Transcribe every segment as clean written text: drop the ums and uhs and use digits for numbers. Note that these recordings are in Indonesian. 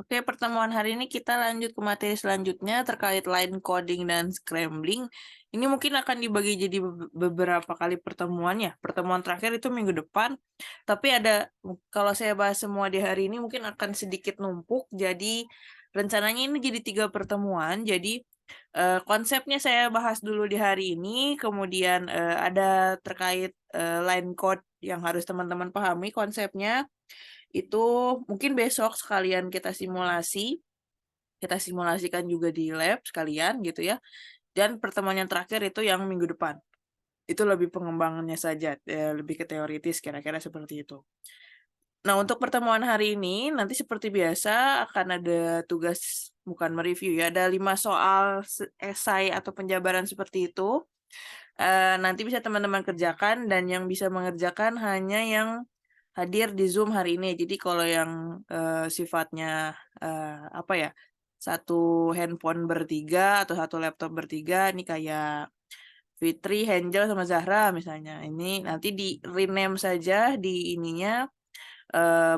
Oke, pertemuan hari ini kita lanjut ke materi selanjutnya terkait line coding dan scrambling. Ini mungkin akan dibagi jadi beberapa kali pertemuan ya. Pertemuan terakhir itu minggu depan, tapi kalau saya bahas semua di hari ini mungkin akan sedikit numpuk. Jadi rencananya ini jadi 3 pertemuan. Jadi konsepnya saya bahas dulu di hari ini, kemudian ada terkait line code yang harus teman-teman pahami konsepnya. Itu mungkin besok sekalian kita simulasikan juga di lab sekalian gitu ya, dan pertemuan yang terakhir itu yang minggu depan. Itu lebih pengembangannya saja, lebih ke teoritis kira-kira seperti itu. Nah, untuk pertemuan hari ini nanti seperti biasa akan ada tugas bukan mereview ya, ada 5 soal esai atau penjabaran seperti itu. Nanti bisa teman-teman kerjakan dan yang bisa mengerjakan hanya yang hadir di Zoom hari ini. Jadi kalau yang, sifatnya, apa ya, satu handphone bertiga atau satu laptop bertiga, ini kayak Fitri, Hengel, sama Zahra misalnya. Ini nanti di-rename saja di ininya,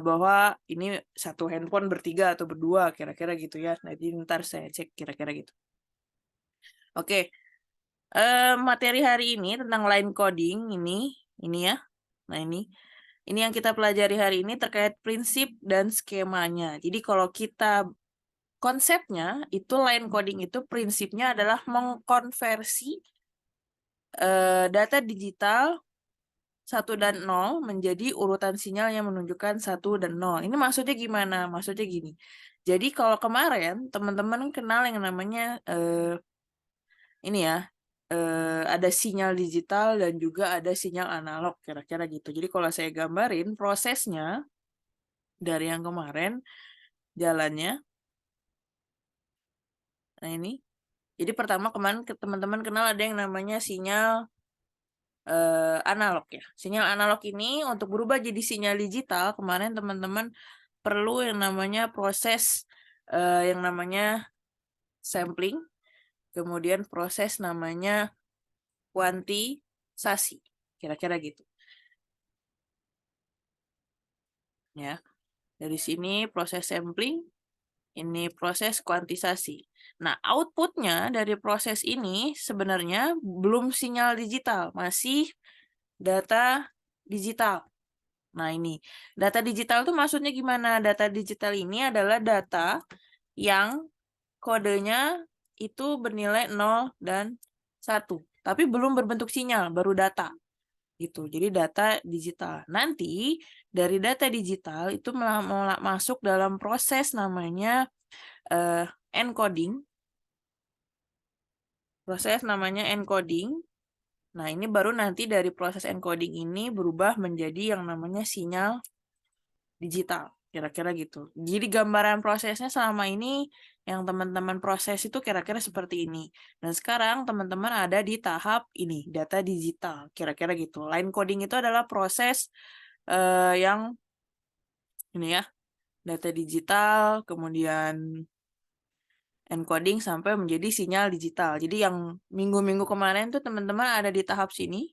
bahwa ini satu handphone bertiga atau berdua, kira-kira gitu ya. Nanti ntar saya cek kira-kira gitu. Oke, materi hari ini tentang line coding ini ya. Nah ini yang kita pelajari hari ini terkait prinsip dan skemanya. Jadi kalau konsepnya itu line coding itu prinsipnya adalah mengkonversi data digital 1 dan 0 menjadi urutan sinyal yang menunjukkan 1 dan 0. Ini maksudnya gimana? Maksudnya gini. Jadi kalau kemarin teman-teman kenal yang namanya ini ya, ada sinyal digital dan juga ada sinyal analog, kira-kira gitu. Jadi kalau saya gambarin prosesnya dari yang kemarin jalannya, nah ini. Jadi pertama kemarin teman-teman kenal ada yang namanya sinyal analog ya. Sinyal analog ini untuk berubah jadi sinyal digital, kemarin teman-teman perlu yang namanya proses yang namanya sampling, kemudian proses namanya kuantisasi, kira-kira gitu. Ya, dari sini proses sampling, ini proses kuantisasi. Nah, outputnya dari proses ini sebenarnya belum sinyal digital, masih data digital. Nah, ini data digital itu maksudnya gimana? Data digital ini adalah data yang kodenya itu bernilai 0 dan 1, tapi belum berbentuk sinyal, baru data gitu. Jadi data digital. Nanti dari data digital itu masuk dalam proses namanya encoding. Proses namanya encoding. Nah, ini baru nanti dari proses encoding ini berubah menjadi yang namanya sinyal digital, kira-kira gitu. Jadi gambaran prosesnya selama ini yang teman-teman proses itu kira-kira seperti ini. Dan sekarang teman-teman ada di tahap ini, data digital, kira-kira gitu. Line coding itu adalah proses yang ini ya, data digital, kemudian encoding sampai menjadi sinyal digital. Jadi yang minggu-minggu kemarin tuh teman-teman ada di tahap sini,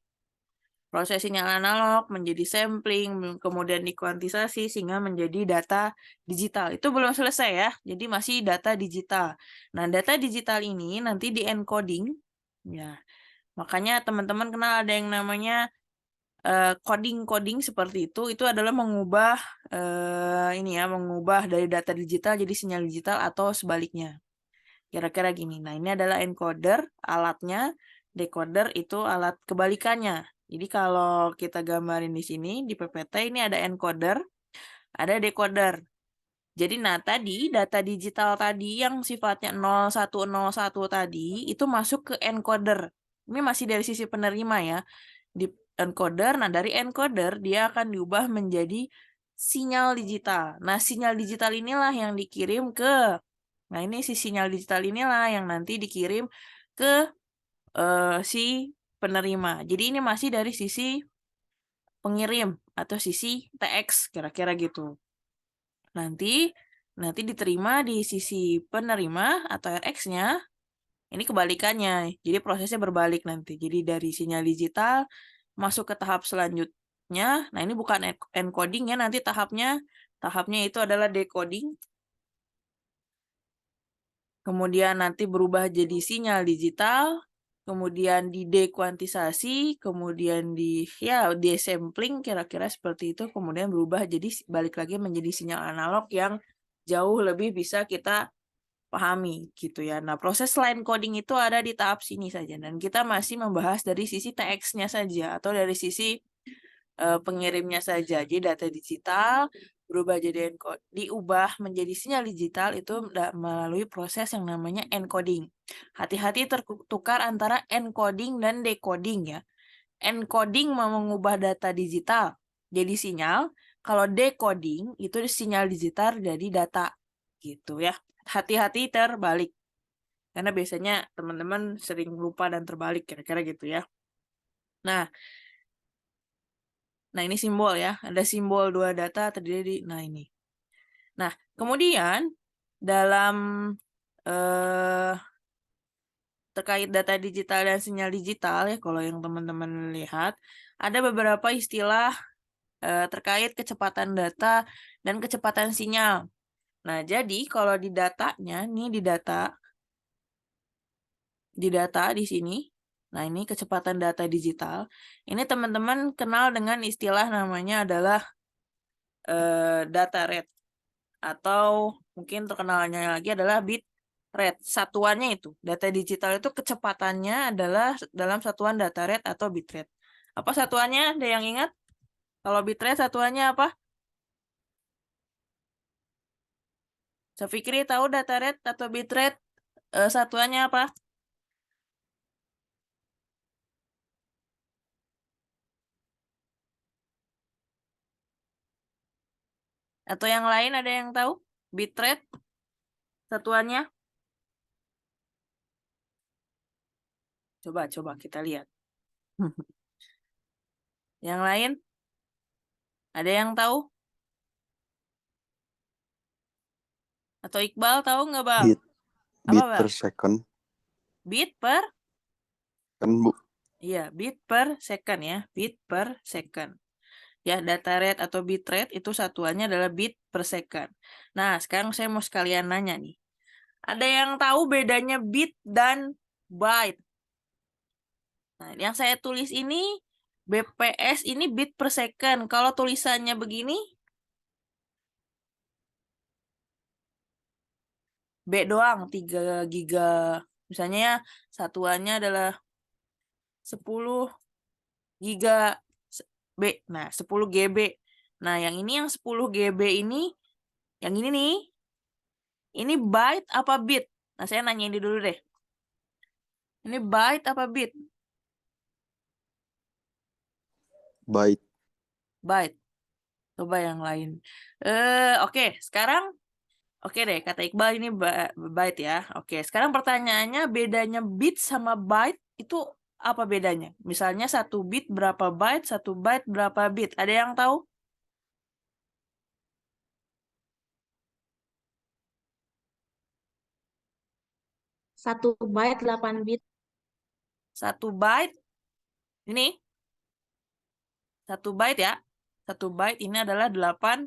proses sinyal analog menjadi sampling, kemudian dikuantisasi sehingga menjadi data digital. Itu belum selesai ya, jadi masih data digital. Nah, data digital ini nanti di-encoding, ya. Makanya teman-teman kenal ada yang namanya coding-coding seperti itu adalah mengubah ini ya, mengubah dari data digital jadi sinyal digital atau sebaliknya. Kira-kira gini. Nah, ini adalah encoder alatnya, decoder itu alat kebalikannya. Jadi kalau kita gambarin di sini di PPT ini ada encoder, ada decoder. Jadi nah tadi data digital tadi yang sifatnya 0101 tadi itu masuk ke encoder. Ini masih dari sisi penerima ya. Di encoder, nah dari encoder dia akan diubah menjadi sinyal digital. Nah, sinyal digital inilah yang dikirim ke Nah, ini si sinyal digital inilah yang nanti dikirim ke si penerima. Jadi ini masih dari sisi pengirim atau sisi TX kira-kira gitu. Nanti diterima di sisi penerima atau RX-nya. Ini kebalikannya. Jadi prosesnya berbalik nanti. Jadi dari sinyal digital masuk ke tahap selanjutnya. Nah, ini bukan encoding ya, nanti tahapnya itu adalah decoding. kemudian nanti berubah jadi sinyal digital, kemudian di dekuantisasi, kemudian di sampling kira-kira seperti itu, kemudian berubah jadi balik lagi menjadi sinyal analog yang jauh lebih bisa kita pahami gitu ya. Nah, proses line coding itu ada di tahap sini saja dan kita masih membahas dari sisi TX-nya saja atau dari sisi pengirimnya saja. Jadi data digital berubah jadi diubah menjadi sinyal digital itu melalui proses yang namanya encoding. Hati-hati tertukar antara encoding dan decoding ya. Encoding mau mengubah data digital jadi sinyal, kalau decoding itu sinyal digital jadi data gitu ya. Hati-hati terbalik. Karena biasanya teman-teman sering lupa dan terbalik kira-kira gitu ya. Nah, ini simbol ya. Ada simbol dua data terdiri di ini. Nah, kemudian dalam terkait data digital dan sinyal digital ya, kalau yang teman-teman lihat, ada beberapa istilah terkait kecepatan data dan kecepatan sinyal. Nah, jadi kalau di datanya, nih di data di sini, nah ini kecepatan data digital, ini teman-teman kenal dengan istilah namanya adalah data rate, atau mungkin terkenalnya lagi adalah bit rate. Satuannya itu, data digital itu kecepatannya adalah dalam satuan data rate atau bit rate. Apa satuannya? Ada yang ingat? Kalau bit rate satuannya apa? Fikri tahu data rate atau bit rate satuannya apa? Atau yang lain ada yang tahu? Bit rate satuannya? Coba kita lihat. Yang lain? Ada yang tahu? Atau Iqbal tahu nggak, Bang? Bit per second. Bit per? Kan, Bu? Iya, bit per second ya. Bit per second. Ya, data rate atau bit rate itu satuannya adalah bit per second. Nah, sekarang saya mau sekalian nanya nih. Ada yang tahu bedanya bit dan byte? Nah, yang saya tulis ini BPS ini bit per second. Kalau tulisannya begini, B doang, 3 giga. Misalnya ya, satuannya adalah 10 giga B. Nah, 10 GB. Nah, yang ini yang 10 GB ini, yang ini nih, ini byte apa bit? Nah, saya nanya ini dulu deh. Ini byte apa bit? Byte. Byte. Coba yang lain. Oke, sekarang oke deh, kata Iqbal ini byte ya. Oke, sekarang pertanyaannya bedanya bit sama byte itu apa bedanya? Misalnya 1 bit berapa byte, 1 byte berapa bit? Ada yang tahu? 1 byte 8 bit. 1 byte ini 1 byte ya. 1 byte ini adalah 8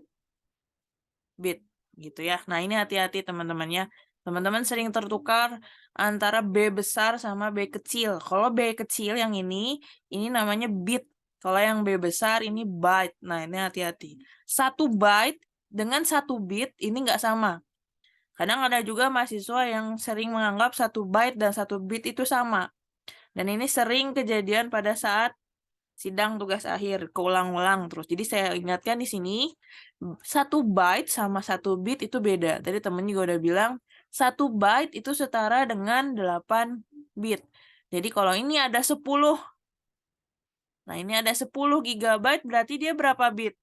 bit gitu ya. Nah, ini hati-hati teman-teman ya. Teman-teman sering tertukar antara B besar sama B kecil. Kalau B kecil yang ini namanya bit. Kalau yang B besar ini byte. Nah, ini hati-hati. 1 byte dengan 1 bit ini nggak sama. Kadang ada juga mahasiswa yang sering menganggap 1 byte dan 1 bit itu sama. Dan ini sering kejadian pada saat sidang tugas akhir, keulang-ulang terus. Jadi saya ingatkan di sini, 1 byte sama 1 bit itu beda. Tadi temen juga udah bilang, 1 byte itu setara dengan 8 bit. Jadi kalau ini ada 10, nah ini ada 10 gigabyte, berarti dia berapa bit?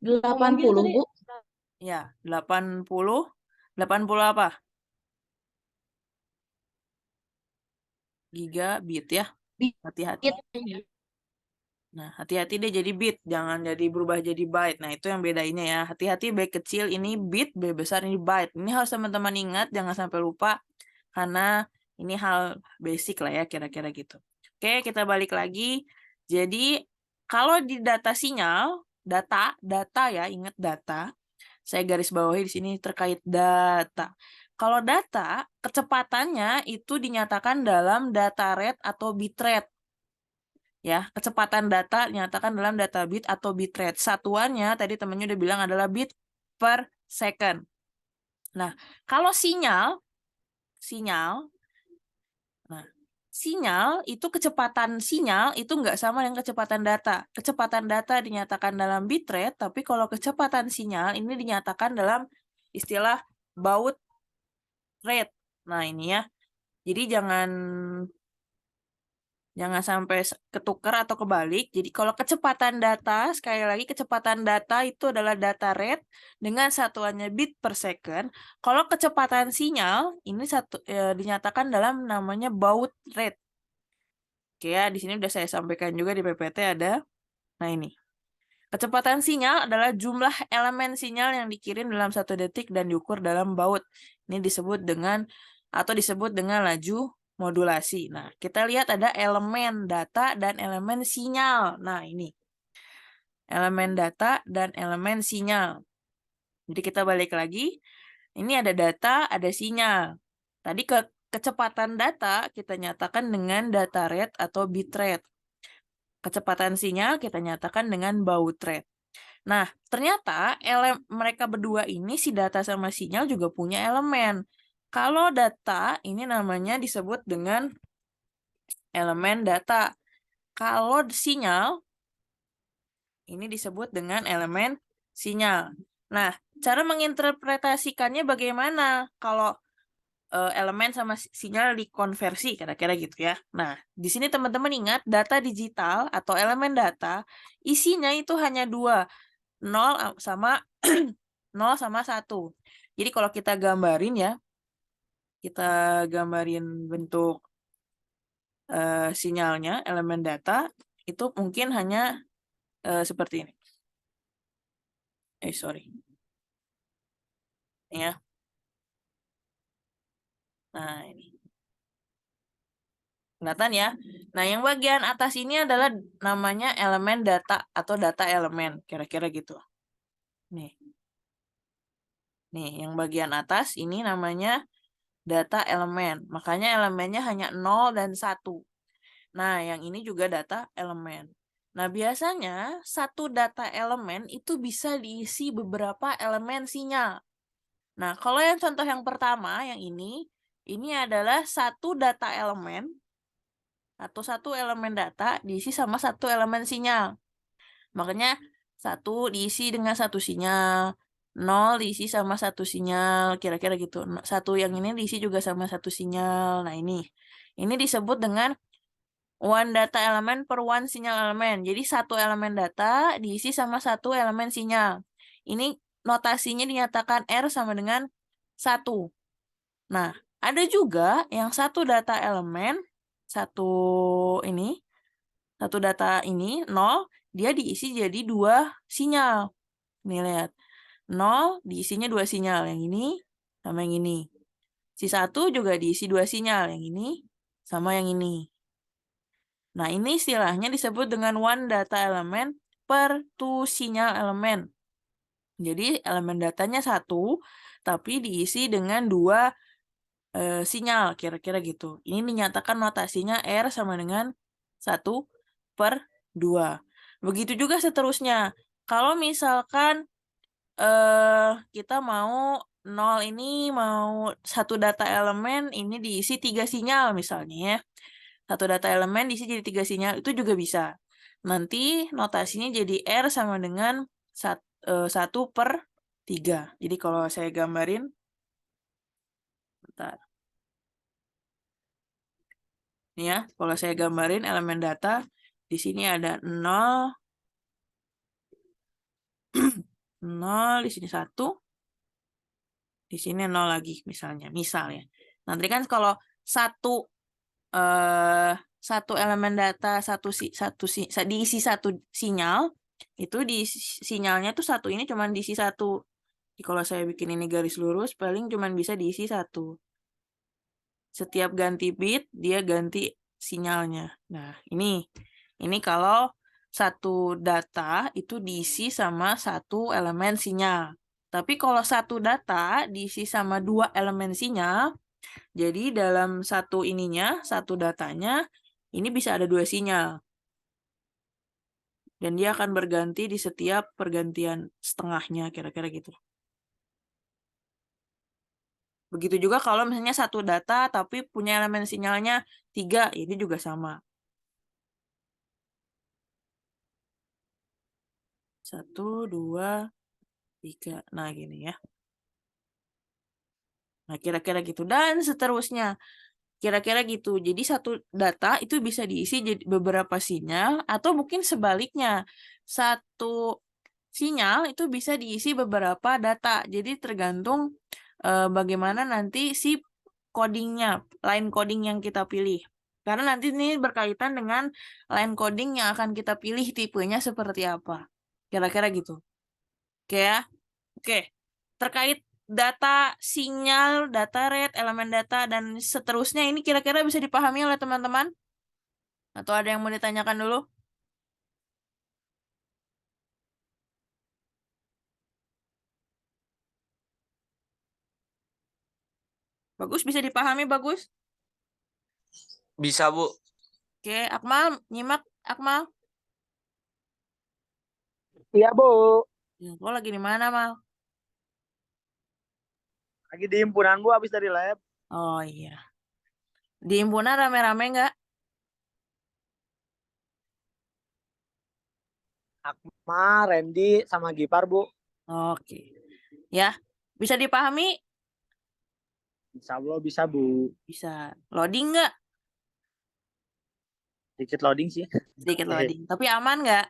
Delapan puluh, Bu. Ya, 80. 80 apa? Gigabit ya. Hati-hati. Nah, hati-hati deh jadi bit, jangan jadi berubah jadi byte. Nah, itu yang bedainnya ya. Hati-hati B kecil ini bit, B besar ini byte. Ini harus teman-teman ingat, jangan sampai lupa, karena ini hal basic lah ya, kira-kira gitu. Oke, kita balik lagi. Jadi, kalau di data sinyal, data ya, ingat data. Saya garis bawahi di sini terkait data. Kalau data, kecepatannya itu dinyatakan dalam data rate atau bit rate. Ya, kecepatan data dinyatakan dalam data bit atau bit rate. Satuannya tadi temannya udah bilang adalah bit per second. Nah, kalau sinyal, nah, sinyal itu kecepatan sinyal itu nggak sama dengan kecepatan data. Kecepatan data dinyatakan dalam bit rate, tapi kalau kecepatan sinyal ini dinyatakan dalam istilah baud rate. Nah, ini ya. Jadi jangan sampai ketukar atau kebalik. Jadi kalau kecepatan data, sekali lagi kecepatan data itu adalah data rate dengan satuannya bit per second. Kalau kecepatan sinyal ini dinyatakan dalam namanya baud rate. Oke ya, di sini udah saya sampaikan juga di PPT ada. Nah ini. Kecepatan sinyal adalah jumlah elemen sinyal yang dikirim dalam 1 detik dan diukur dalam baud. Ini disebut dengan laju modulasi. Nah, kita lihat ada elemen data dan elemen sinyal. Nah, ini. Elemen data dan elemen sinyal. Jadi kita balik lagi. Ini ada data, ada sinyal. Tadi kecepatan data kita nyatakan dengan data rate atau bit rate. Kecepatan sinyal kita nyatakan dengan baud rate. Nah, ternyata mereka berdua ini, si data sama sinyal juga punya elemen. Kalau data, ini namanya disebut dengan elemen data. Kalau sinyal, ini disebut dengan elemen sinyal. Nah, cara menginterpretasikannya bagaimana? Kalau elemen sama sinyal dikonversi, kira-kira gitu ya. Nah, di sini teman-teman ingat, data digital atau elemen data, isinya itu hanya 2. 0 sama 0 sama 1. Jadi kalau kita gambarin ya, kita gambarin bentuk sinyalnya, elemen data, itu mungkin hanya seperti ini. Sorry. Ya. Nah, ini. Kelihatan ya? Nah, yang bagian atas ini adalah namanya elemen data atau data elemen. Kira-kira gitu. Nih. Nih, yang bagian atas ini namanya data elemen. Makanya elemennya hanya 0 dan 1. Nah, yang ini juga data elemen. Nah, biasanya satu data elemen itu bisa diisi beberapa elemen sinyal. Nah, kalau yang contoh yang pertama, yang ini adalah satu data elemen atau satu elemen data diisi sama satu elemen sinyal. Makanya 1 diisi dengan satu sinyal, 0 diisi sama satu sinyal, kira-kira gitu. 1 yang ini diisi juga sama satu sinyal. Nah, ini disebut dengan one data element per one sinyal elemen. Jadi satu elemen data diisi sama satu elemen sinyal. Ini notasinya dinyatakan R sama dengan 1. Nah, ada juga yang satu data elemen, satu data ini, 0, dia diisi jadi 2 sinyal. Nih lihat, 0 diisinya 2 sinyal, yang ini sama yang ini. Si 1 juga diisi 2 sinyal, yang ini sama yang ini. Nah, ini istilahnya disebut dengan one data element per two sinyal elemen. Jadi, elemen datanya 1, tapi diisi dengan 2 sinyal, kira-kira gitu. Ini dinyatakan notasinya R sama dengan 1 per 2. Begitu juga seterusnya. Kalau misalkan kita mau 0 ini mau satu data elemen ini diisi 3 sinyal misalnya ya. Satu data elemen diisi jadi 3 sinyal, itu juga bisa. Nanti notasinya jadi R sama dengan 1 per 3. Jadi kalau saya gambarin, bentar. Ini ya, kalau saya gambarin elemen data, di sini ada 0, 0, di sini 1, di sini 0 lagi misalnya. Misal ya. Nanti kan kalau satu elemen data diisi satu sinyal, itu di sinyalnya tuh satu ini cuma diisi 1. Jadi kalau saya bikin ini garis lurus, paling cuma bisa diisi 1. Setiap ganti bit dia ganti sinyalnya. Nah, ini kalau satu data itu diisi sama satu elemen sinyal. Tapi kalau satu data diisi sama 2 elemen sinyal, jadi dalam satu ininya, satu datanya, ini bisa ada 2 sinyal. Dan dia akan berganti di setiap pergantian setengahnya, kira-kira gitu. Begitu juga kalau misalnya satu data tapi punya elemen sinyalnya 3, ini juga sama. 1, 2, 3. Nah, gini ya. Nah, kira-kira gitu. Dan seterusnya. Kira-kira gitu. Jadi satu data itu bisa diisi jadi beberapa sinyal atau mungkin sebaliknya. Satu sinyal itu bisa diisi beberapa data. Jadi tergantung bagaimana nanti si codingnya, line coding yang kita pilih. Karena nanti ini berkaitan dengan line coding yang akan kita pilih tipenya seperti apa. Kira-kira gitu. Oke ya. Oke. Terkait data sinyal, data rate, elemen data, dan seterusnya ini kira-kira bisa dipahami oleh teman-teman? Atau ada yang mau ditanyakan dulu? Bagus, bisa dipahami, bagus? Bisa, Bu. Oke, Akmal, nyimak, Akmal. Iya, Bu. Ya, lo lagi di mana, Mal? Lagi di himpunan, Bu, habis dari lab. Oh iya. Di himpunan rame-rame nggak? Akma, Randy, sama Gipar, Bu. Oke. Ya, bisa dipahami? Insya Allah bisa, Bu. Bisa. Loading nggak? Dikit loading sih. Sedikit loading. Tapi aman nggak?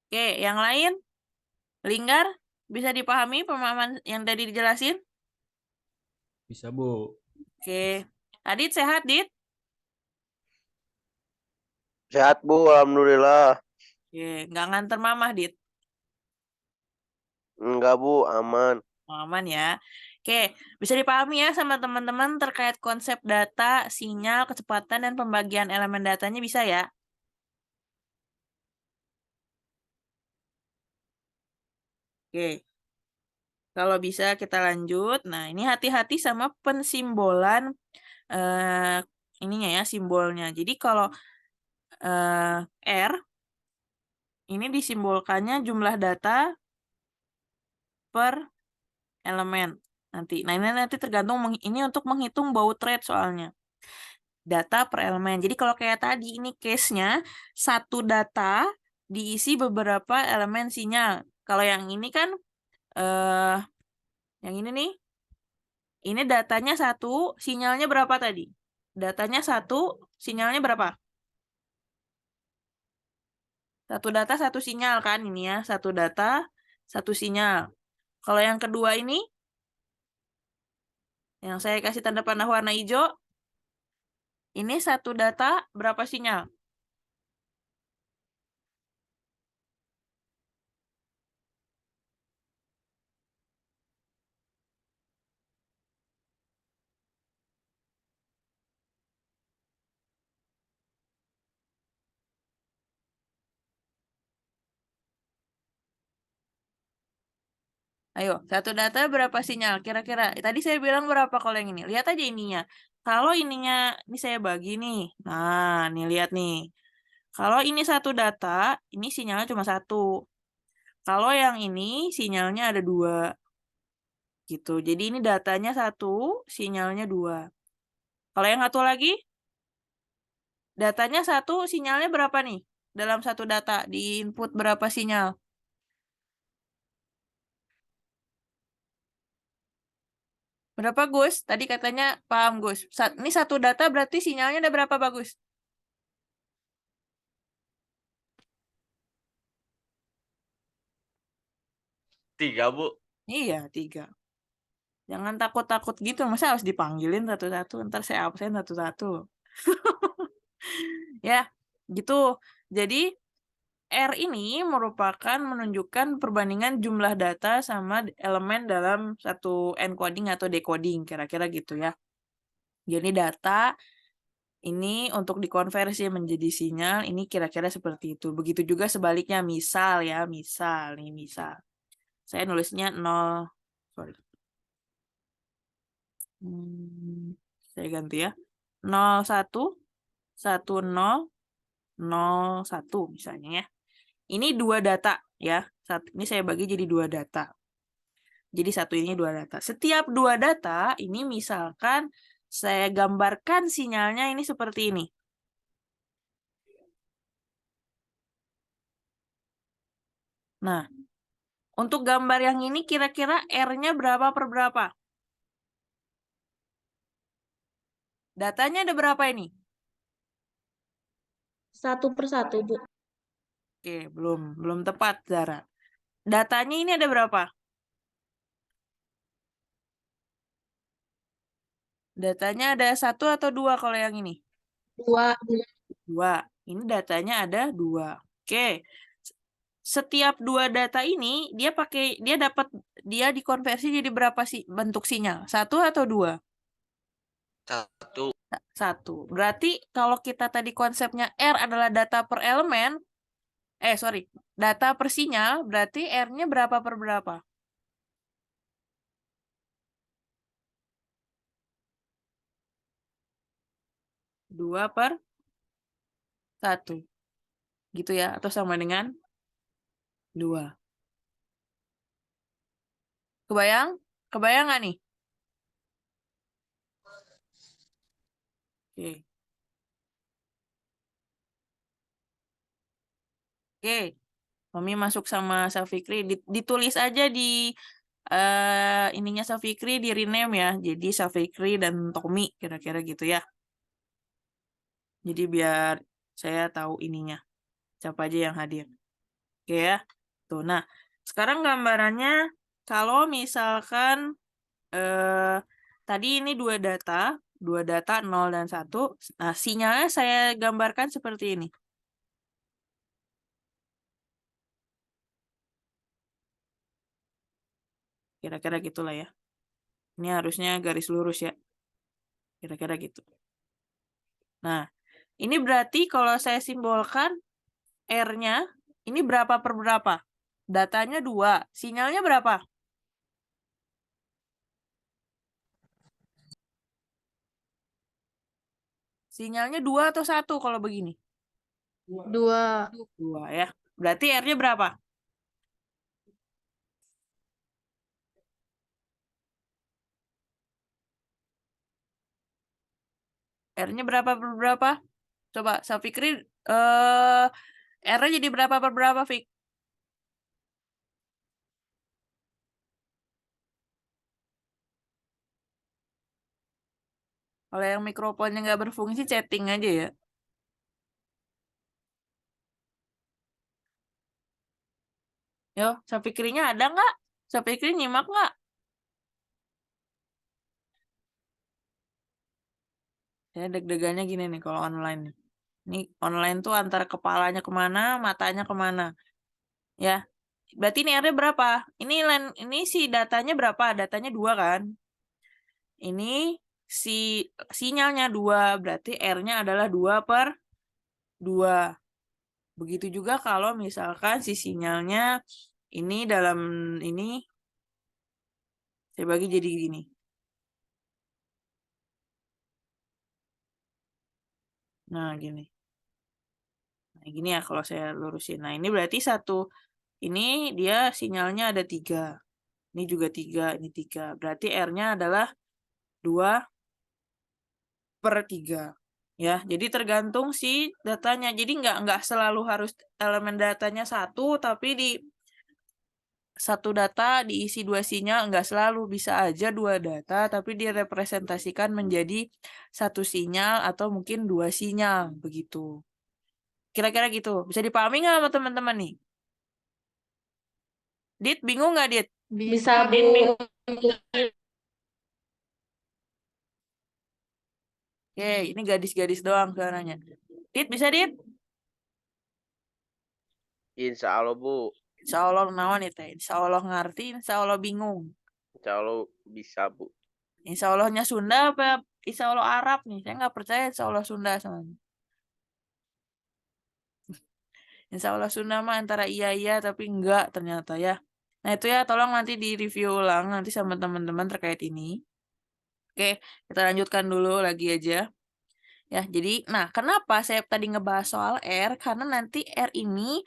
Oke, yang lain? Linggar, bisa dipahami pemahaman yang tadi dijelasin? Bisa, Bu. Oke. Adit, sehat, Dit? Sehat, Bu. Alhamdulillah. Oke, nggak nganter mamah, Dit? Enggak, Bu. Aman. Aman ya. Oke, bisa dipahami ya sama teman-teman terkait konsep data, sinyal, kecepatan, dan pembagian elemen datanya bisa ya? Oke. Kalau bisa kita lanjut. Nah, ini hati-hati sama pensimbolan ininya ya, simbolnya. Jadi kalau R ini disimbolkannya jumlah data per elemen nanti. Nah, ini nanti tergantung ini untuk menghitung baud rate soalnya. Data per elemen. Jadi kalau kayak tadi ini case-nya satu data diisi beberapa elemen sinyal. Kalau yang ini kan yang ini nih, ini datanya 1, sinyalnya berapa tadi? Datanya 1, sinyalnya berapa? 1 data 1 sinyal kan ini ya, 1 data 1 sinyal. Kalau yang kedua ini, yang saya kasih tanda panah warna hijau, ini 1 data berapa sinyal? Ayo, 1 data berapa sinyal? Kira-kira. Tadi saya bilang berapa kalau yang ini. Lihat aja ininya. Kalau ininya, ini saya bagi nih. Nah, nih lihat nih. Kalau ini 1 data, ini sinyalnya cuma 1. Kalau yang ini sinyalnya ada 2. Gitu. Jadi ini datanya 1, sinyalnya 2. Kalau yang satu lagi, datanya 1, sinyalnya berapa nih? Dalam 1 data, di input berapa sinyal? Berapa, Gus? Tadi katanya paham, Gus. Ini 1 data berarti sinyalnya ada berapa, Bagus? 3, Bu. Iya, 3. Jangan takut-takut gitu. Masa harus dipanggilin satu-satu? Ntar saya absen satu-satu. Ya, gitu. Jadi, R ini merupakan menunjukkan perbandingan jumlah data sama elemen dalam satu encoding atau decoding. Kira-kira gitu ya. Jadi data Ini untuk dikonversi menjadi sinyal, ini kira-kira seperti itu. Begitu juga sebaliknya, misal ya, misal nih, misal. Saya nulisnya 0, sorry. Saya ganti ya. 01, 10, 01 misalnya ya. Ini dua data ya. Ini saya bagi jadi dua data. Jadi satu ini dua data. Setiap dua data ini misalkan saya gambarkan sinyalnya ini seperti ini. Nah, untuk gambar yang ini kira-kira R-nya berapa per berapa? Datanya ada berapa ini? 1/1, Bu. Oke, belum tepat, Zara. Datanya ini ada berapa? Datanya ada 1 atau 2 kalau yang ini? 2. 2. Ini datanya ada 2. Oke. Setiap dua data ini dia dikonversi jadi berapa sih bentuk sinyal? 1 atau 2? 1. 1. Berarti kalau kita tadi konsepnya R adalah data per elemen, data per sinyal, berarti R-nya berapa per berapa? 2 per 1. Gitu ya, atau sama dengan 2. Kebayang? Kebayang nggak nih? Oke. Oke. Mami masuk sama Safikri. Ditulis aja di ininya Safikri, di rename ya. Jadi Safikri dan Tommy kira-kira gitu ya. Jadi biar saya tahu ininya. Siapa aja yang hadir. Oke ya. Tuh, nah, sekarang gambarannya kalau misalkan tadi ini dua data 0 dan 1. Nah, sinyalnya saya gambarkan seperti ini. Kira-kira gitulah ya. Ini harusnya garis lurus ya. Kira-kira gitu. Nah, ini berarti kalau saya simbolkan R-nya, ini berapa per berapa? Datanya 2. Sinyalnya berapa? Sinyalnya 2 atau 1 kalau begini? 2. 2 ya. Berarti R-nya berapa? R-nya berapa per berapa? Coba, Safikri, R-nya jadi berapa per berapa, Fik? Kalau yang mikrofonnya nggak berfungsi, chatting aja ya. Yo, Safikrinya ada nggak? Safikri nyimak nggak? Saya deg-degannya gini nih kalau online. Ini online tuh antara kepalanya kemana, matanya kemana. Ya, berarti ini R-nya berapa? Ini si datanya berapa? Datanya 2 kan? Ini sinyalnya 2, berarti R-nya adalah 2 per 2. Begitu juga kalau misalkan si sinyalnya ini dalam ini saya bagi jadi gini. Nah, gini. Nah, gini ya kalau saya lurusin. Nah, ini berarti ini dia sinyalnya ada 3. Ini juga 3, ini 3. Berarti R-nya adalah 2 per 3. Ya, jadi tergantung si datanya. Jadi nggak selalu harus elemen datanya 1, tapi di satu data diisi 2 sinyal, nggak selalu. Bisa aja 2 data, tapi direpresentasikan menjadi 1 sinyal atau mungkin 2 sinyal, begitu. Kira-kira gitu. Bisa dipahami nggak sama teman-teman nih? Dit, bingung nggak, Dit? Bisa, Bu. Oke, ini gadis-gadis doang suaranya. Dit, bisa, Dit? Insya Allah, Bu. Insya Allah naon ya teh. Insya Allah ngerti, insya Allah bingung. Insya Allah bisa, Bu. Insya Allahnya Sunda apa Insya Allah Arab nih? Saya nggak percaya Insya Allah Sunda soalnya. Insya Allah Sunda mah antara iya tapi enggak ternyata ya. Nah itu ya tolong nanti di review ulang nanti sama teman-teman terkait ini. Oke, kita lanjutkan dulu lagi aja. Ya, jadi nah kenapa saya tadi ngebahas soal R? Karena nanti R ini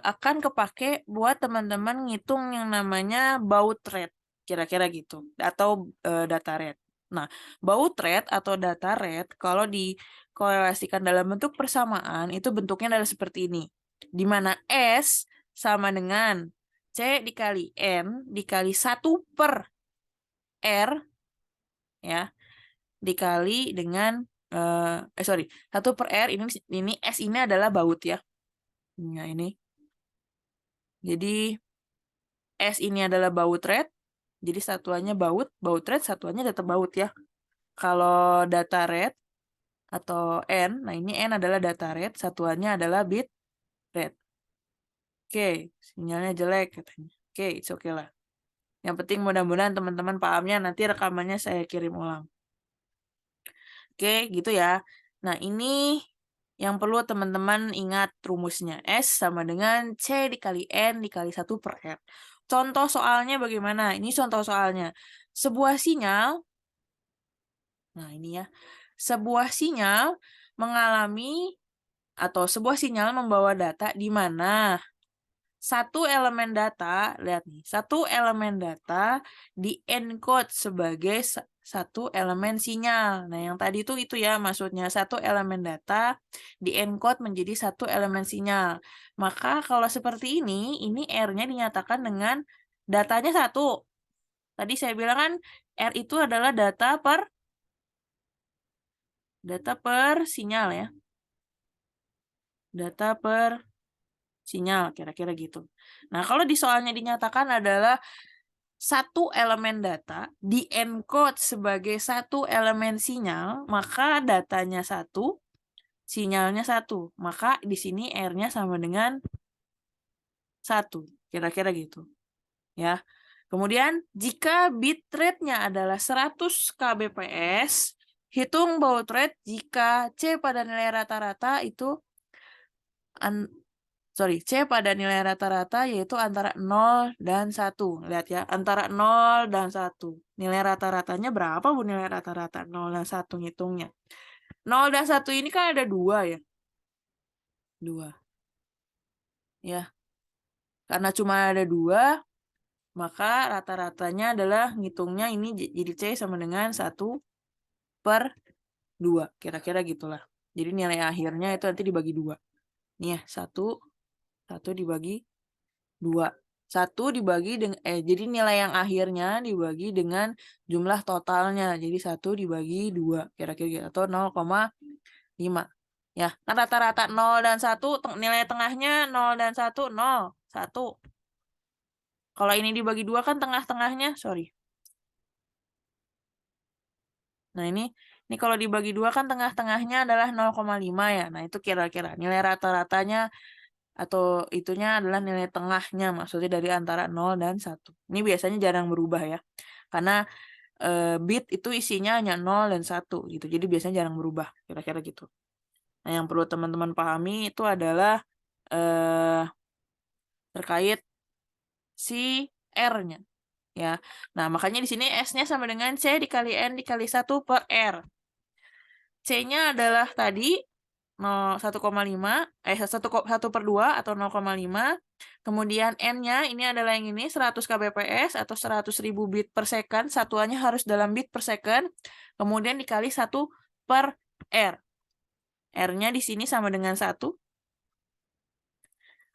akan kepake buat teman-teman ngitung yang namanya baud rate, kira-kira gitu, atau data rate. Nah, baud rate atau data rate kalau dikorelasikan dalam bentuk persamaan itu bentuknya adalah seperti ini, di mana S sama dengan C dikali N dikali 1 per R ya dikali dengan 1 per R ini S ini adalah baud ya. Nah, ini. Jadi S ini adalah baud rate. Jadi satuannya baud rate satuannya data baud ya. Kalau data rate atau N, nah ini N adalah data rate, satuannya adalah bit rate. Oke, sinyalnya jelek katanya. Oke, it's okay lah. Yang penting mudah-mudahan teman-teman pahamnya nanti rekamannya saya kirim ulang. Oke, gitu ya. Nah, ini yang perlu teman-teman ingat rumusnya. S sama dengan C dikali N dikali 1 per R. Contoh soalnya bagaimana? Ini contoh soalnya. Sebuah sinyal, nah ini ya. Sebuah sinyal mengalami atau sebuah sinyal membawa data di mana satu elemen data, lihat nih, satu elemen data di-encode sebagai satu elemen sinyal. Nah, yang tadi itu ya maksudnya satu elemen data di-encode menjadi satu elemen sinyal. Maka kalau seperti ini R-nya dinyatakan dengan datanya 1. Tadi saya bilang kan R itu adalah data per sinyal ya. Data per sinyal, kira-kira gitu. Nah, kalau di soalnya dinyatakan adalah satu elemen data di-encode sebagai satu elemen sinyal, maka datanya 1, sinyalnya 1. Maka di sini R-nya sama dengan 1, kira-kira gitu. Ya. Kemudian, jika bit rate-nya adalah 100 kbps, hitung baud rate jika C pada nilai rata-rata itu C pada nilai rata-rata yaitu antara 0 dan 1. Lihat ya, antara 0 dan 1. Nilai rata-ratanya berapa Bu nilai rata-rata 0 dan 1 ngitungnya? 0 dan 1 ini kan ada 2 ya. 2. Ya. Karena cuma ada 2, maka rata-ratanya adalah ngitungnya ini jadi C sama dengan 1 per 2. Kira-kira gitulah. Jadi nilai akhirnya itu nanti dibagi 2. Nih ya, 1 dibagi 2. 1 dibagi dengan jadi nilai yang akhirnya dibagi dengan jumlah totalnya. Jadi 1 dibagi 2 kira-kira gitu atau 0,5. Ya, kan rata-rata 0 dan 1 nilai tengahnya 0 dan 1 0, 1. Kalau ini dibagi 2 kan tengah-tengahnya, sorry. Nah, ini kalau dibagi 2 kan tengah-tengahnya adalah 0,5 ya. Nah, itu kira-kira nilai rata-ratanya atau itunya adalah nilai tengahnya, maksudnya dari antara 0 dan 1. Ini biasanya jarang berubah ya. Karena bit itu isinya hanya 0 dan 1 gitu. Jadi biasanya jarang berubah, kira-kira gitu. Nah, yang perlu teman-teman pahami itu adalah terkait si R-nya ya. Nah, makanya di sini S-nya sama dengan C dikali N dikali 1 per R. C-nya adalah tadi 1,5 1 per 2 atau 0,5. Kemudian N-nya ini adalah yang ini 100 kbps atau 100.000 bit per second. Satuannya harus dalam bit per second. Kemudian dikali 1 per R. R-nya di sini sama dengan 1.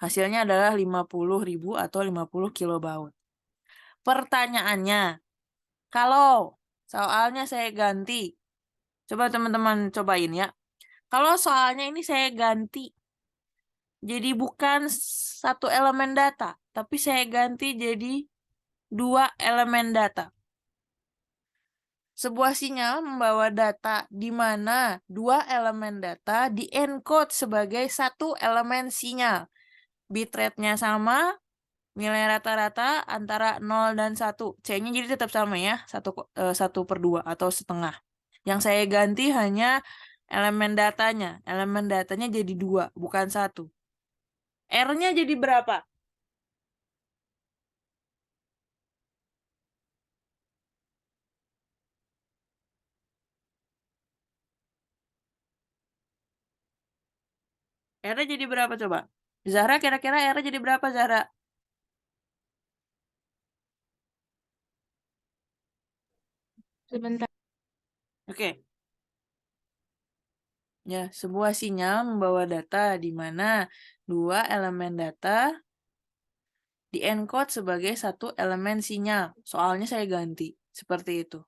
Hasilnya adalah 50.000 atau 50 kilobaud. Pertanyaannya, kalau soalnya saya ganti, coba teman-teman cobain ya. Kalau soalnya ini saya ganti, jadi bukan satu elemen data, tapi saya ganti jadi 2 elemen data. Sebuah sinyal membawa data di mana 2 elemen data di-encode sebagai satu elemen sinyal. Bitrate-nya sama, nilai rata-rata antara 0 dan 1. C-nya jadi tetap sama ya, 1/2 atau setengah. Yang saya ganti hanya elemen datanya. Elemen datanya jadi 2, bukan 1. R-nya jadi berapa? R-nya jadi berapa coba? Zahra kira-kira R-nya jadi berapa, Zahra? Sebentar. Oke. Ya, sebuah sinyal membawa data di mana 2 elemen data di-encode sebagai 1 elemen sinyal. Soalnya saya ganti. Seperti itu.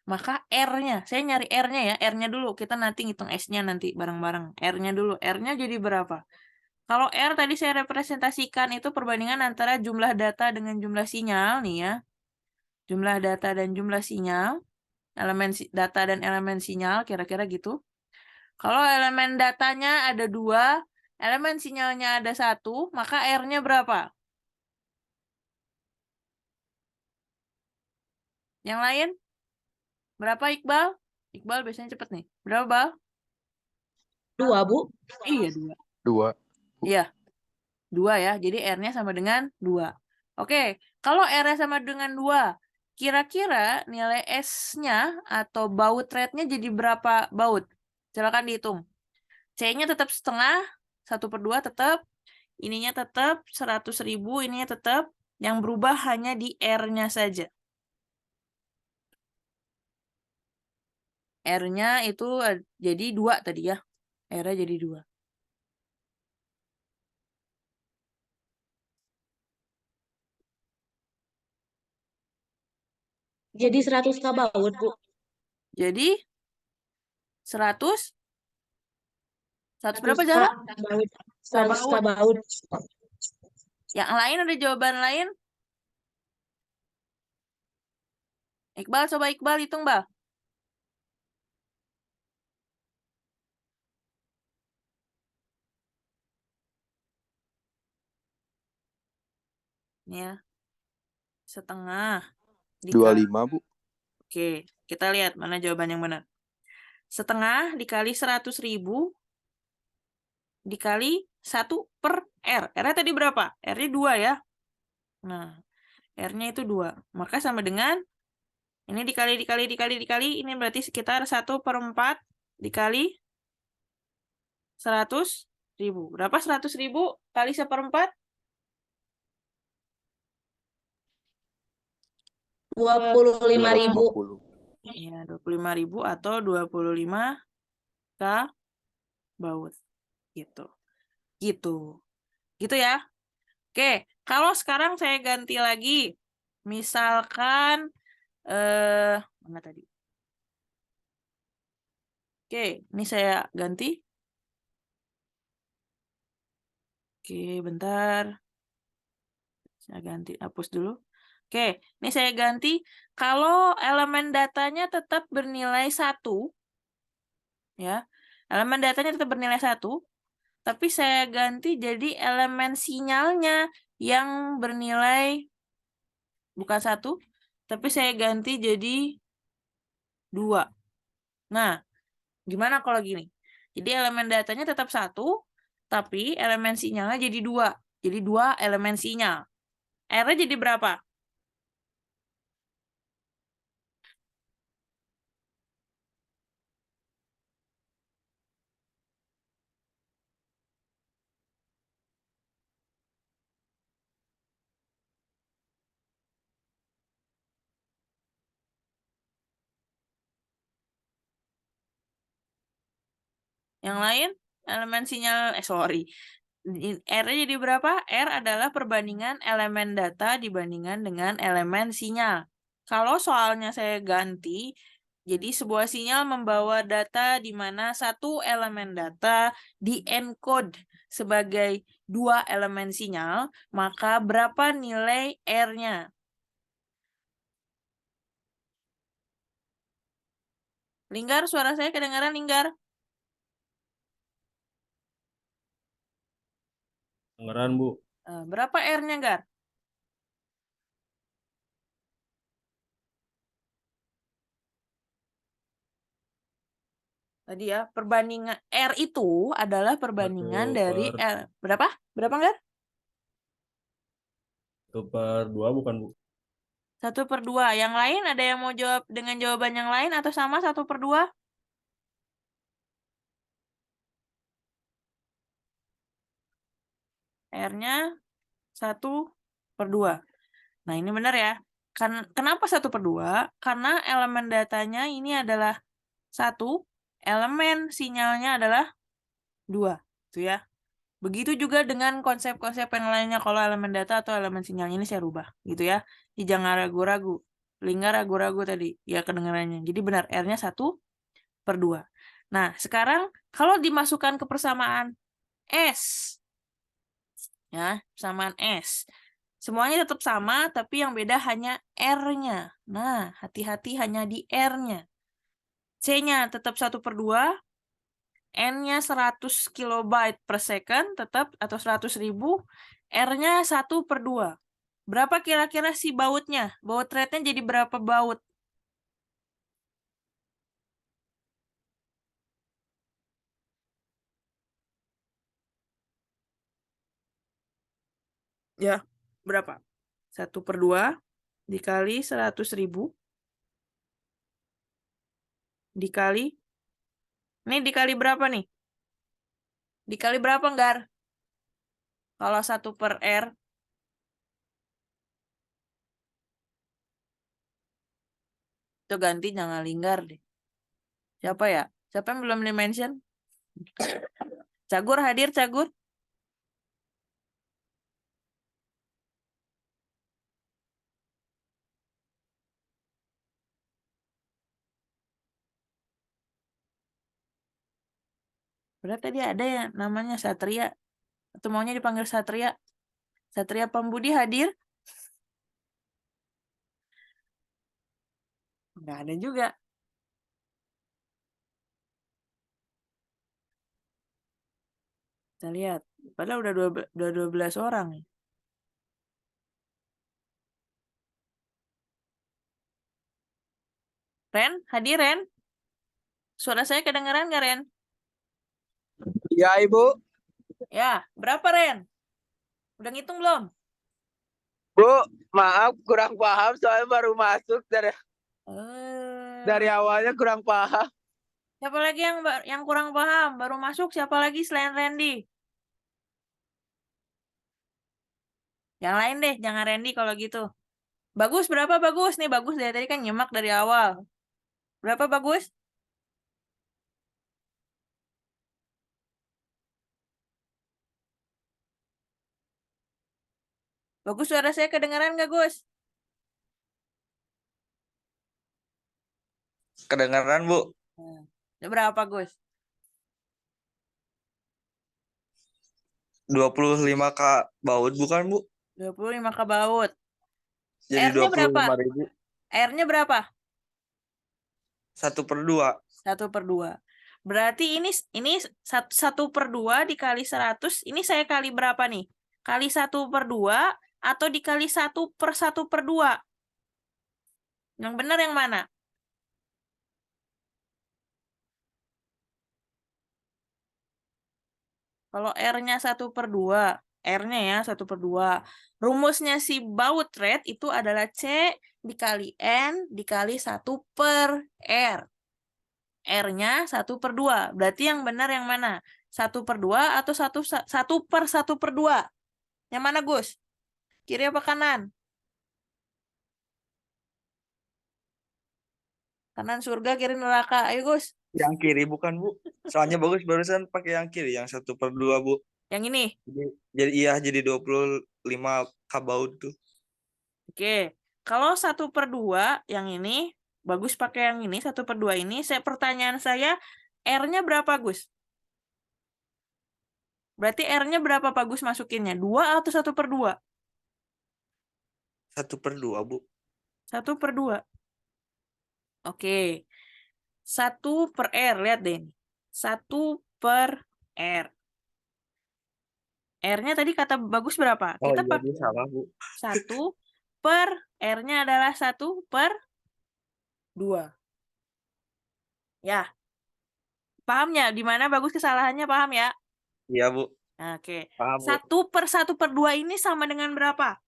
Maka R-nya, saya nyari R-nya ya. R-nya dulu. Kita nanti ngitung S-nya nanti bareng-bareng. R-nya dulu. R-nya jadi berapa? Kalau R tadi saya representasikan itu perbandingan antara jumlah data dengan jumlah sinyal nih ya. Jumlah data dan jumlah sinyal. Data dan elemen sinyal kira-kira gitu. Kalau elemen datanya ada 2, elemen sinyalnya ada 1, maka R-nya berapa? Yang lain? Berapa Iqbal? Iqbal biasanya cepet nih. Berapa, Bal? 2, Bu. Iya, 2. 2. Iya, 2 ya. Jadi R-nya sama dengan 2. Oke, kalau R-nya sama dengan 2, kira-kira nilai S-nya atau baud rate-nya jadi berapa baud? Silakan dihitung. C-nya tetap setengah, 1/2 tetap. Ininya tetap 100.000, ininya tetap. Yang berubah hanya di R-nya saja. R-nya itu jadi 2 tadi ya. R-nya jadi 2. Jadi 100 baud, Bu. Jadi 100 berapa, Zara? Baud. 100 baud. Yang lain ada jawaban lain? Iqbal, coba Iqbal hitung, Bal. Ini ya. Setengah. 25, Bu. Oke, kita lihat mana jawaban yang benar. Setengah dikali 100.000 dikali 1/R. R-nya tadi berapa? R-nya 2 ya. Nah, R-nya itu 2. Maka sama dengan ini dikali. Ini berarti sekitar 1/4 dikali 100.000. Berapa 100.000 kali 1/4? 25.000. 250. Ya, 25.000 atau 25 K baud. Gitu. Gitu ya. Oke, kalau sekarang saya ganti lagi. Misalkan mana tadi? Oke, ini saya ganti. Oke, bentar. Saya ganti, hapus dulu. Oke, ini saya ganti. Kalau elemen datanya tetap bernilai 1, ya, elemen datanya tetap bernilai 1, tapi saya ganti jadi elemen sinyalnya yang bernilai bukan 1, tapi saya ganti jadi 2. Nah, gimana kalau gini? Jadi elemen datanya tetap 1, tapi elemen sinyalnya jadi 2. Jadi 2 elemen sinyal. R-nya jadi berapa? Yang lain? Elemen sinyal, sorry. R-nya jadi berapa? R adalah perbandingan elemen data dibandingkan dengan elemen sinyal. Kalau soalnya saya ganti, jadi sebuah sinyal membawa data di mana 1 elemen data di-encode sebagai 2 elemen sinyal, maka berapa nilai R-nya? Linggar, suara saya kedengaran, Linggar? Kedengeran, Bu. Berapa R-nya, Gar? Tadi ya, perbandingan R itu adalah perbandingan 1 dari per L. Berapa? Berapa enggak? 1/2 bukan, Bu? 1/2. Yang lain ada yang mau jawab dengan jawaban yang lain atau sama 1/2? R-nya 1/2. Nah, ini benar ya. Kenapa 1/2? Karena elemen datanya ini adalah 1, elemen sinyalnya adalah 2. Itu ya. Begitu juga dengan konsep-konsep yang lainnya kalau elemen data atau elemen sinyalnya ini saya rubah. Gitu ya. Jadi jangan ragu-ragu. Lingga ragu-ragu tadi. Ya kedengarannya. Jadi benar, R-nya 1/2. Nah, sekarang kalau dimasukkan ke persamaan S. Ya, persamaan S. Semuanya tetap sama, tapi yang beda hanya R-nya. Nah, hati-hati hanya di R-nya. C-nya tetap 1/2, N-nya 100 kilobyte per second, tetap, atau 100.000, R-nya 1/2. Berapa kira-kira si bautnya? Baut rate-nya jadi berapa baut? Ya, berapa? 1/2 dikali 100.000 dikali, ini dikali berapa nih? Dikali berapa, Nggar? Kalau 1/R, itu ganti jangan linggar deh. Siapa ya? Siapa yang belum di-mention? Cagur hadir, Cagur? Berarti tadi ada ya namanya Satria. Atau maunya dipanggil Satria? Satria Pambudi hadir? Nggak ada juga. Kita lihat. Padahal udah 12 orang nih. Ren, hadir Ren? Suara saya kedengeran nggak Ren? Ya, Ibu. Ya, berapa Ren? Udah ngitung belum? Bu, maaf kurang paham soalnya baru masuk dari awalnya kurang paham. Siapa lagi yang kurang paham? Baru masuk siapa lagi selain Randy? Yang lain deh, jangan Randy kalau gitu. Bagus, berapa Bagus? Nih Bagus dari tadi kan nyimak dari awal. Berapa Bagus? Bagus, suara saya kedengeran nggak Gus? Kedengaran, Bu. Berapa Gus? 25K baut bukan, Bu? 25 ke baut. Jadi R-nya berapa? 25.000. R-nya berapa? 1/2. 1/2. Berarti ini 1/2 dikali 100. Ini saya kali berapa nih? Kali 1/2 atau dikali 1/1/2? Yang benar yang mana? Kalau R-nya 1/2, R-nya ya 1/2. Rumusnya si baut rate itu adalah C dikali N dikali 1/R. R-nya 1/2. Berarti yang benar yang mana? 1/2 atau 1/1/2? Yang mana, Gus? Kiri apa kanan? Kanan surga, kiri neraka. Ayo, Gus. Yang kiri bukan, Bu. Soalnya Bagus barusan pakai yang kiri, yang 1/2, Bu. Yang ini. Jadi 25K baut tuh. Oke. Kalau 1/2 yang ini, Bagus pakai yang ini, 1/2 ini. Pertanyaan saya, R-nya berapa, Gus? Berarti R-nya berapa, Pak Gus masukinnya? 2 atau 1/2? 1/2, Bu. 1/2. Oke. 1/R. Lihat deh. 1/R. R-nya tadi kata Bagus berapa? Oh, Kita iya, pakai Bu, salah, Bu. 1/R-nya adalah 1/2. Ya. Paham ya? Di mana bagus kesalahannya, paham ya? Iya, Bu. Oke. Paham, Bu. 1/1/2 ini sama dengan berapa?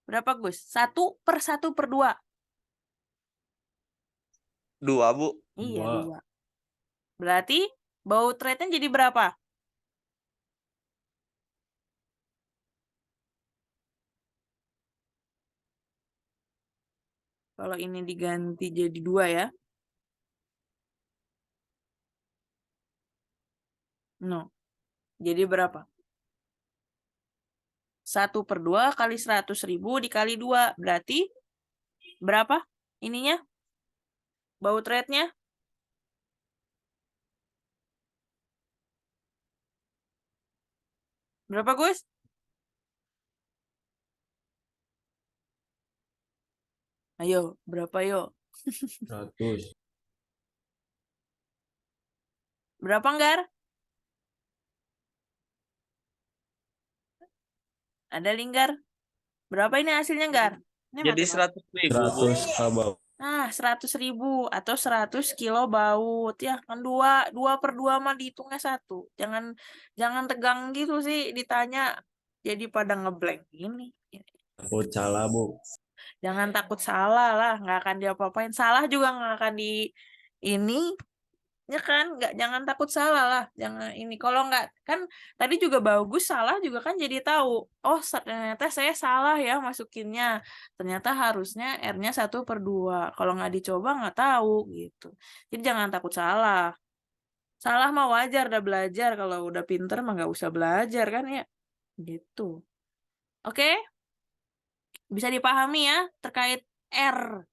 Berapa, Gus? 1/1/2. 2, Bu. Iya, 2. 2. Berarti baut rate-nya jadi berapa? Kalau ini diganti jadi 2 ya. No. Jadi berapa? 1/2 kali 100.000 dikali 2. Berarti berapa ininya? Baut rate-nya? Berapa, Gus? Ayo, berapa yuk? 100. Berapa, Nggar? Ada Linggar? Berapa ini hasilnya, Nggar? Ini Jadi matematika. 100.000, Bu. 100 kabau. Nah, 100.000 atau 100 kilo baut ya kan 2/2 mah dihitungnya 1. Jangan tegang gitu sih ditanya jadi pada ngeblank ini. Takut salah, Bu. Jangan takut salah lah, nggak akan diapa-apain. Salah juga nggak akan di ini ya kan, jangan takut salah lah, jangan ini. Kalau nggak kan tadi juga bagus salah juga kan jadi tahu. Oh ternyata saya salah ya masukinnya. Ternyata harusnya R-nya 1/2. Kalau nggak dicoba nggak tahu gitu. Jadi jangan takut salah. Salah mah wajar udah belajar. Kalau udah pinter mah nggak usah belajar kan ya. Gitu. Oke? Bisa dipahami ya terkait R.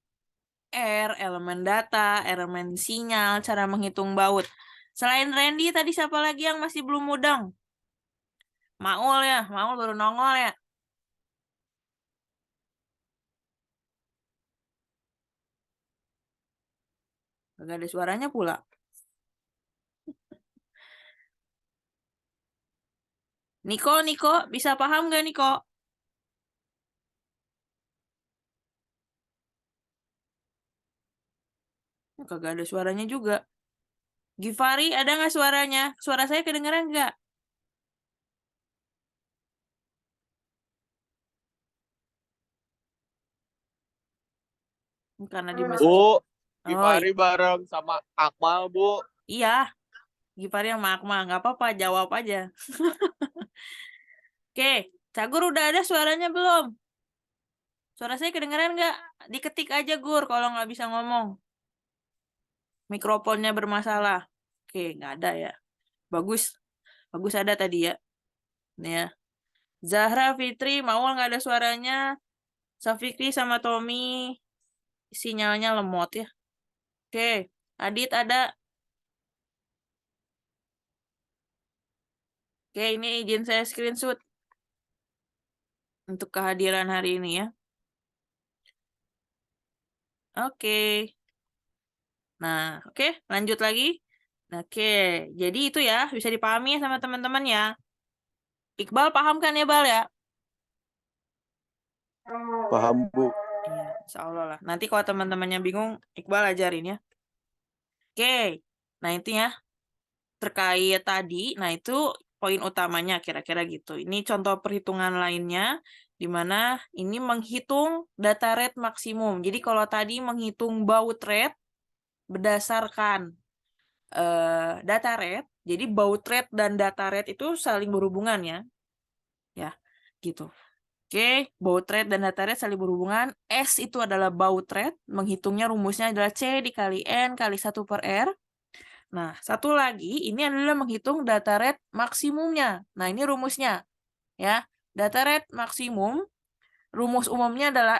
Elemen data, elemen sinyal, cara menghitung baut. Selain Randy, tadi siapa lagi yang masih belum mudeng? Maul ya, Maul baru nongol ya. Gak ada suaranya pula. Niko, bisa paham gak Niko? Kagak ada suaranya juga. Givari, ada nggak suaranya? Suara saya kedengeran nggak? Karena di masjid. Bu, Oh, Givari bareng sama Akmal, Bu. iya. Givari yang Akmal, nggak apa-apa, jawab aja. Oke, Cagur udah ada suaranya belum? Suara saya kedengeran nggak? Diketik aja Gur kalau nggak bisa ngomong. Mikrofonnya bermasalah. Oke, nggak ada ya. Bagus. Bagus ada tadi ya. Nih ya. Zahra, Fitri, Mawal nggak ada suaranya. Safikri sama Tommy sinyalnya lemot ya. Oke, Adit ada. Oke, ini izin saya screenshot untuk kehadiran hari ini ya. Oke. Nah, oke, lanjut lagi. Oke, jadi itu ya, bisa dipahami sama teman-teman ya. Iqbal paham kan ya, Bal ya? Paham, Bu. Iya, insya Allah lah. Nanti kalau teman-temannya bingung, Iqbal ajarin ya. Oke, nah itu ya. Terkait tadi, nah itu poin utamanya kira-kira gitu. Ini contoh perhitungan lainnya, di mana ini menghitung data rate maksimum. Jadi kalau tadi menghitung baud rate berdasarkan data rate, jadi baud rate dan data rate itu saling berhubungan ya. Ya, gitu. Oke, baud rate dan data rate saling berhubungan. S itu adalah baud rate, menghitungnya rumusnya adalah C dikali N kali 1/R. Nah, satu lagi, ini adalah menghitung data rate maksimumnya. Nah, ini rumusnya. Ya, data rate maksimum, rumus umumnya adalah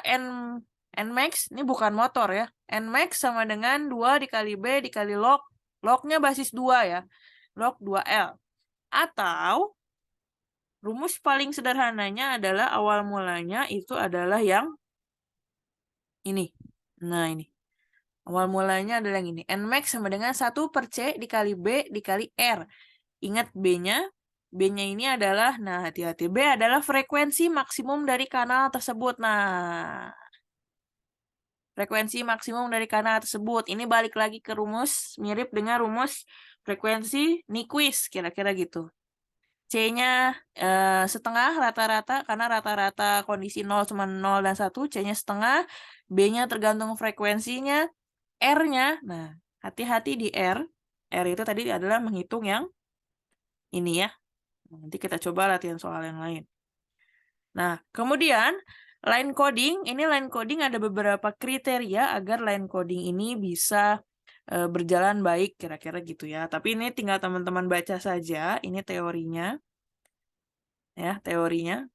Nmax, ini bukan motor ya. Nmax sama dengan 2 dikali B dikali log. Lognya basis 2 ya. Log 2L. Atau rumus paling sederhananya adalah awal mulanya itu adalah yang ini. Nah, ini. Awal mulanya adalah yang ini. Nmax sama dengan 1/C dikali B dikali R. Ingat B-nya. B-nya ini adalah, nah hati-hati. B adalah frekuensi maksimum dari kanal tersebut. Nah, frekuensi maksimum dari kanal tersebut. Ini balik lagi ke rumus, mirip dengan rumus frekuensi Nyquist, kira-kira gitu. C-nya setengah rata-rata, karena rata-rata kondisi 0 cuma 0 dan 1, C-nya setengah, B-nya tergantung frekuensinya, R-nya, nah hati-hati di R. R itu tadi adalah menghitung yang ini ya. Nanti kita coba latihan soal yang lain. Nah, kemudian line coding, ini line coding ada beberapa kriteria agar line coding ini bisa berjalan baik, kira-kira gitu ya. Tapi ini tinggal teman-teman baca saja, ini teorinya. Ya, teorinya.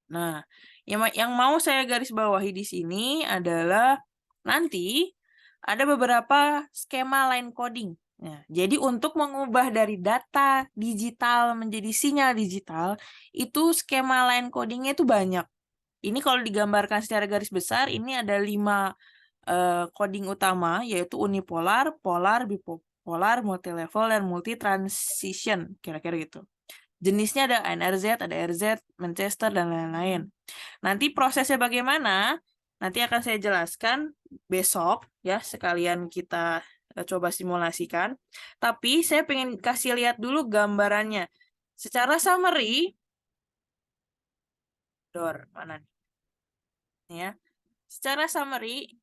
Nah, yang mau saya garis bawahi di sini adalah nanti ada beberapa skema line coding. Nah, jadi untuk mengubah dari data digital menjadi sinyal digital, itu skema line codingnya itu banyak. Ini kalau digambarkan secara garis besar, ini ada 5 coding utama, yaitu unipolar, polar, bipolar, multilevel, dan multi-transition, kira-kira gitu. Jenisnya ada NRZ, ada RZ, Manchester, dan lain-lain. Nanti prosesnya bagaimana? Nanti akan saya jelaskan besok, ya, sekalian kita coba simulasikan. Tapi saya pengen kasih lihat dulu gambarannya. Secara summary, mana nih? Ya. Secara summary,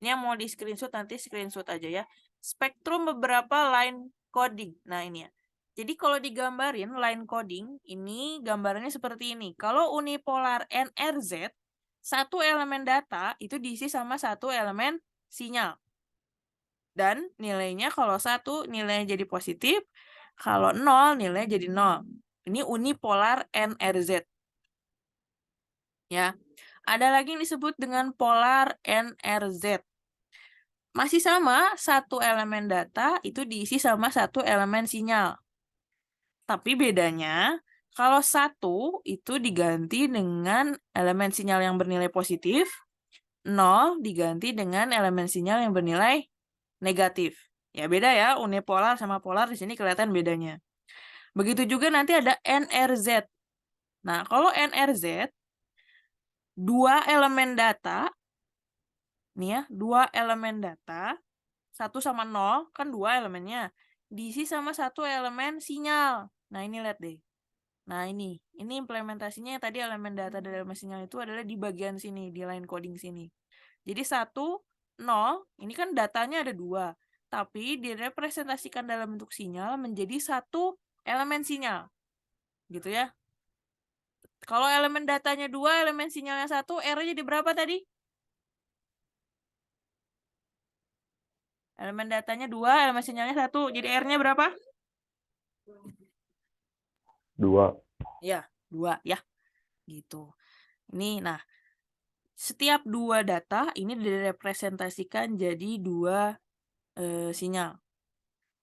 ini yang mau di screenshot, nanti screenshot aja ya. Spektrum beberapa line coding. Nah ini ya. Jadi kalau digambarin line coding, ini gambarannya seperti ini. Kalau unipolar NRZ, satu elemen data itu diisi sama satu elemen sinyal. Dan nilainya kalau 1 nilainya jadi positif, kalau 0 nilainya jadi 0. Ini unipolar NRZ. Ya. Ada lagi yang disebut dengan polar NRZ. Masih sama, satu elemen data itu diisi sama satu elemen sinyal. Tapi bedanya, kalau 1 itu diganti dengan elemen sinyal yang bernilai positif, 0 diganti dengan elemen sinyal yang bernilai negatif. Ya beda ya, unipolar sama polar di sini kelihatan bedanya. Begitu juga nanti ada NRZ. Nah, kalau NRZ, 2 elemen data, nih ya, 2 elemen data, 1 sama 0, kan 2 elemennya, diisi sama 1 elemen sinyal. Nah, ini lihat deh. Nah, ini implementasinya tadi elemen data dan elemen sinyal itu adalah di bagian sini, di line coding sini. Jadi 1, 0, ini kan datanya ada 2, tapi direpresentasikan dalam bentuk sinyal menjadi 1 elemen sinyal. Gitu ya. Kalau elemen datanya 2, elemen sinyalnya 1, R-nya jadi berapa tadi? Elemen datanya 2, elemen sinyalnya 1. Jadi R-nya berapa? 2. Ya, 2 ya. Gitu. Ini, nah, setiap 2 data ini direpresentasikan jadi 2 sinyal.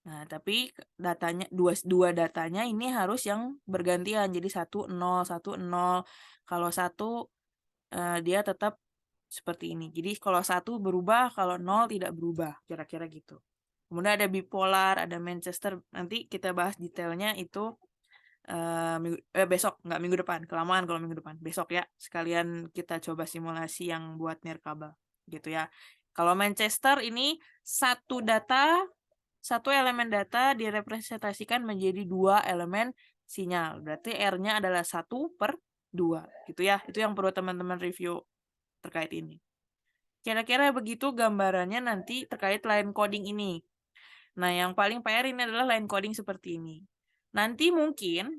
Nah, tapi datanya 2 datanya ini harus yang bergantian. Jadi 1, 0, 1, 0. Kalau 1 dia tetap seperti ini. Jadi kalau 1 berubah, kalau 0 tidak berubah. Kira-kira gitu. Kemudian ada bipolar, ada Manchester. Nanti kita bahas detailnya itu besok, nggak minggu depan. Kelamaan kalau minggu depan. Besok ya. Sekalian kita coba simulasi yang buat nirkabel. Gitu ya. Kalau Manchester ini satu elemen data direpresentasikan menjadi 2 elemen sinyal. Berarti R-nya adalah 1/2. Gitu ya. Itu yang perlu teman-teman review terkait ini. Kira-kira begitu gambarannya nanti terkait line coding ini. Nah, yang paling PR ini adalah line coding seperti ini. Nanti mungkin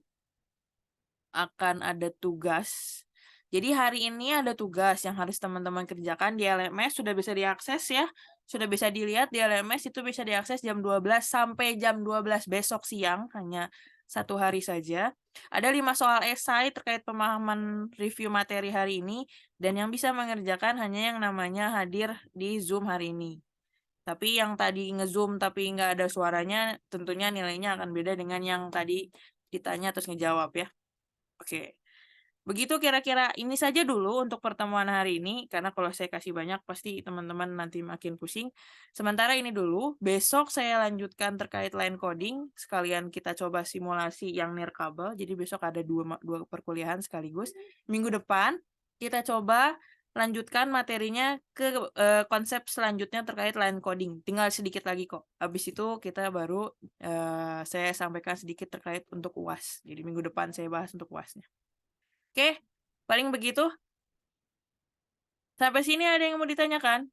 akan ada tugas. Jadi hari ini ada tugas yang harus teman-teman kerjakan di LMS, sudah bisa diakses ya. Sudah bisa dilihat di LMS, itu bisa diakses jam 12 sampai jam 12 besok siang, hanya 1 hari saja. Ada 5 soal esai terkait pemahaman review materi hari ini, dan yang bisa mengerjakan hanya yang namanya hadir di Zoom hari ini. Tapi yang tadi nge-Zoom tapi nggak ada suaranya, tentunya nilainya akan beda dengan yang tadi ditanya terus ngejawab ya. Oke. Begitu kira-kira, ini saja dulu untuk pertemuan hari ini, karena kalau saya kasih banyak pasti teman-teman nanti makin pusing. Sementara ini dulu, besok saya lanjutkan terkait line coding, sekalian kita coba simulasi yang nirkabel, jadi besok ada dua perkuliahan sekaligus. Minggu depan kita coba lanjutkan materinya ke konsep selanjutnya terkait line coding. Tinggal sedikit lagi kok. Habis itu kita baru saya sampaikan sedikit terkait untuk UAS. Jadi minggu depan saya bahas untuk UASnya. Oke, paling begitu. Sampai sini ada yang mau ditanyakan?